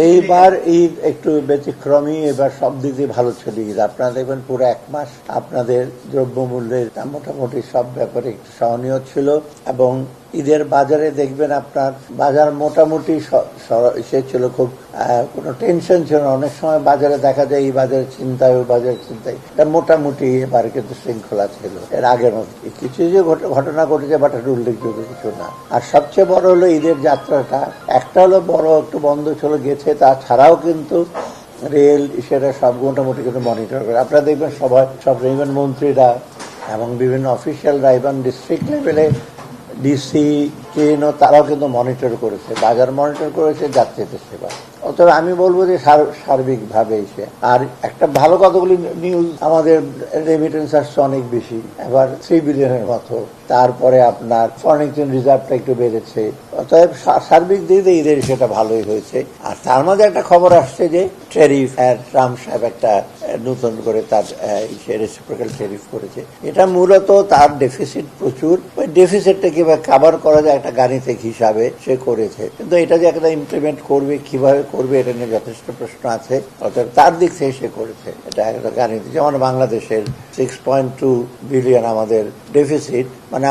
এইবার ঈদ একটু ব্যতিক্রমী, এবার সব দিক দিয়ে ভালো ছিল ঈদ। আপনারা দেখবেন পুরো এক মাস আপনাদের দ্রব্যমূল্যের মোটামুটি সব ব্যাপারে একটু সহনীয় ছিল, এবং ঈদের বাজারে দেখবেন আপনার বাজার মোটামুটি সে ছিল, খুব কোনো টেনশন ছিল না। অনেক সময় বাজারে দেখা যায় এই বাজারের চিন্তায় ওই বাজারের চিন্তায়, এটা মোটামুটি এবার কিন্তু শৃঙ্খলা ছিল এর আগের মতো। কিছু যে ঘটনা ঘটেছে বাট এটা উল্লেখযোগ্য কিছু না। আর সবচেয়ে বড় হলো ঈদের যাত্রাটা, একটা হলো বড় একটু বন্ধ চলে গেছে, তাছাড়াও কিন্তু রেল সেটা সব মোটামুটি কিন্তু মনিটর করে। আপনারা দেখবেন সব রেলওয়ে মন্ত্রীরা এবং বিভিন্ন অফিসিয়ালরা এবং ডিস্ট্রিক্ট লেভেলে ডিসি ট্রেনও তারাও কিন্তু মনিটর করেছে, বাজার মনিটর করেছে, যাত্রীদের সেবা। অতএব আমি বলবো যে সার্বিকভাবে এসে আর একটা ভালো কতগুলি নিউজ, আমাদের রেমিটেন্স আসছে অনেক বেশি, এবার 3 বিলিয়নের মতো। তারপরে আপনার ফরেন এক্সচেঞ্জ রিজার্ভটা একটু বেড়েছে। অতএব সার্বিক দিক দিয়ে ঈদের সেটা ভালোই হয়েছে। আর তার মধ্যে একটা খবর আসছে যে ট্যারিফ, ট্রাম্প সাহেব একটা নতুন করে তার রেসিপ্রোকাল ট্যারিফ করেছে। এটা মূলত তার ডেফিসিট প্রচুর, ওই ডেফিসিটটা কিভাবে কাভার করা যায় একটা গাণিতিক হিসাবে সে করেছে। কিন্তু এটা যে একটা ইমপ্লিমেন্ট করবে, কিভাবে করবে, এটা নিয়ে যথেষ্ট প্রশ্ন আছে। অর্থাৎ তার দিক থেকে সে করেছে এটা একটা গাণিতিক। যেমন বাংলাদেশের 6.2 বিলিয়ন আমাদের ডেফিসিট, মানে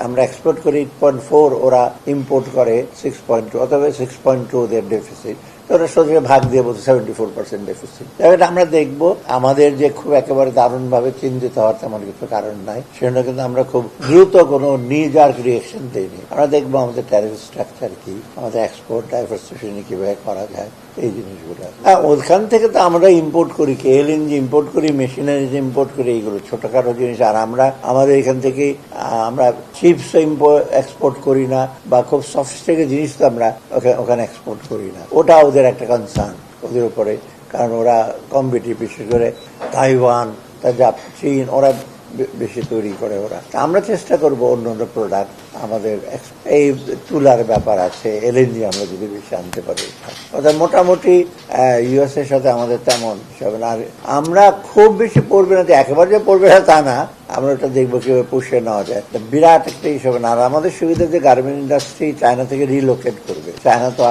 আমরা এক্সপোর্ট করি 8.4, ওরা ইম্পোর্ট করে 6.2, অথবা 6.2 ওদের ডেফিসিট। ওরা সোজা ভাগ দিয়ে বলছে 74% ডেফিসিট। এটা আমরা দেখবো আমাদের যে খুব একেবারে দারুণভাবে চিন্তিত হওয়ার তেমন কিছু কারণ নাই। সেজন্য কিন্তু আমরা খুব দ্রুত কোনো নিজার্ক রিয়েকশন দিইনি। আমরা দেখবো আমাদের ট্যারিফ স্ট্রাকচার কি, আমাদের এক্সপোর্ট ডাইভার্সিফিকেশন কিভাবে করা যায়, এই জিনিসগুলো। ওখান থেকে তো আমরা ইম্পোর্ট করি, এলএনজি ইম্পোর্ট করি, মেশিনারিজ ইম্পোর্ট করি, এইগুলো ছোটখাটো জিনিস। আর আমাদের এখান থেকে আমরা চিপস এক্সপোর্ট করি না, বা খুব সফিস্টিকেটেড জিনিস তো আমরা ওখানে এক্সপোর্ট করি না। ওটা ওদের একটা কনসার্ন ওদের উপরে, কারণ ওরা কম্পিটিটিভ, বিশেষ করে তাইওয়ান, চীন, ওরা বেশি তৈরি করে ওরা। আমরা চেষ্টা করব অন্য অন্য প্রোডাক্ট আমাদের, এই তুলার ব্যাপার আছে, এলএনজি আমরা যদি বেশি আনতে পারি। অর্থাৎ মোটামুটি ইউএস এর সাথে আমাদের তেমন হবে না। আর আমরা খুব বেশি পড়বে না, যে একেবারে যে পড়বে না তা না, আমরা ওটা দেখবো কিভাবে পুষিয়ে নেওয়া যায়। বিরাট একটা হিসাবে না। আর আমাদের সুবিধা যে গার্মেন্ট ইন্ডাস্ট্রি চায়না থেকে রিলোকেট করবে। চায়না তো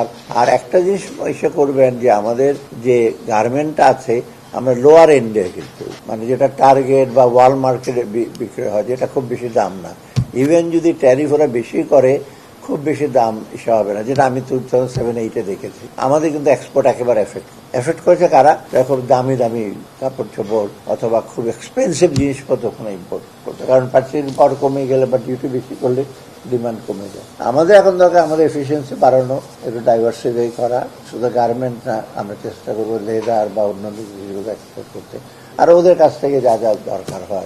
আর একটা জিনিস এসে করবেন, যে আমাদের যে গার্মেন্টটা আছে আমরা লোয়ার এন্ডে, কিন্তু মানে যেটা টার্গেট বা ওয়াল মার্কেটে বিক্রি হয়, যেটা খুব বেশি দাম না। ইভেন যদি ট্যারিফ ওরা বেশি করে, খুব বেশি দাম এসে হবে না, যেটা আমি 2007-8 দেখেছি। আমাদের কিন্তু এক্সপোর্ট একেবারে এফেক্ট করেছে কারা? খুব দামি কাপড় চোপড় অথবা খুব এক্সপেন্সিভ জিনিসপত্র ওখানে ইম্পোর্ট করতে, কারণ পার্চেসিং পাওয়ার কমে গেলে বা ডিউটি বেশি করলে ডিমান্ড কমে যায়। আমাদের এখন দরকার আমাদের এফিসিয়েন্সি বাড়ানো, একটু ডাইভার্সিফাই করা। শুধু গার্মেন্ট না, আমরা চেষ্টা করবো লেদার বা অন্যান্য জিনিসগুলো এক্সপোর্ট করতে, আর ওদের কাছ থেকে যা যা দরকার হয়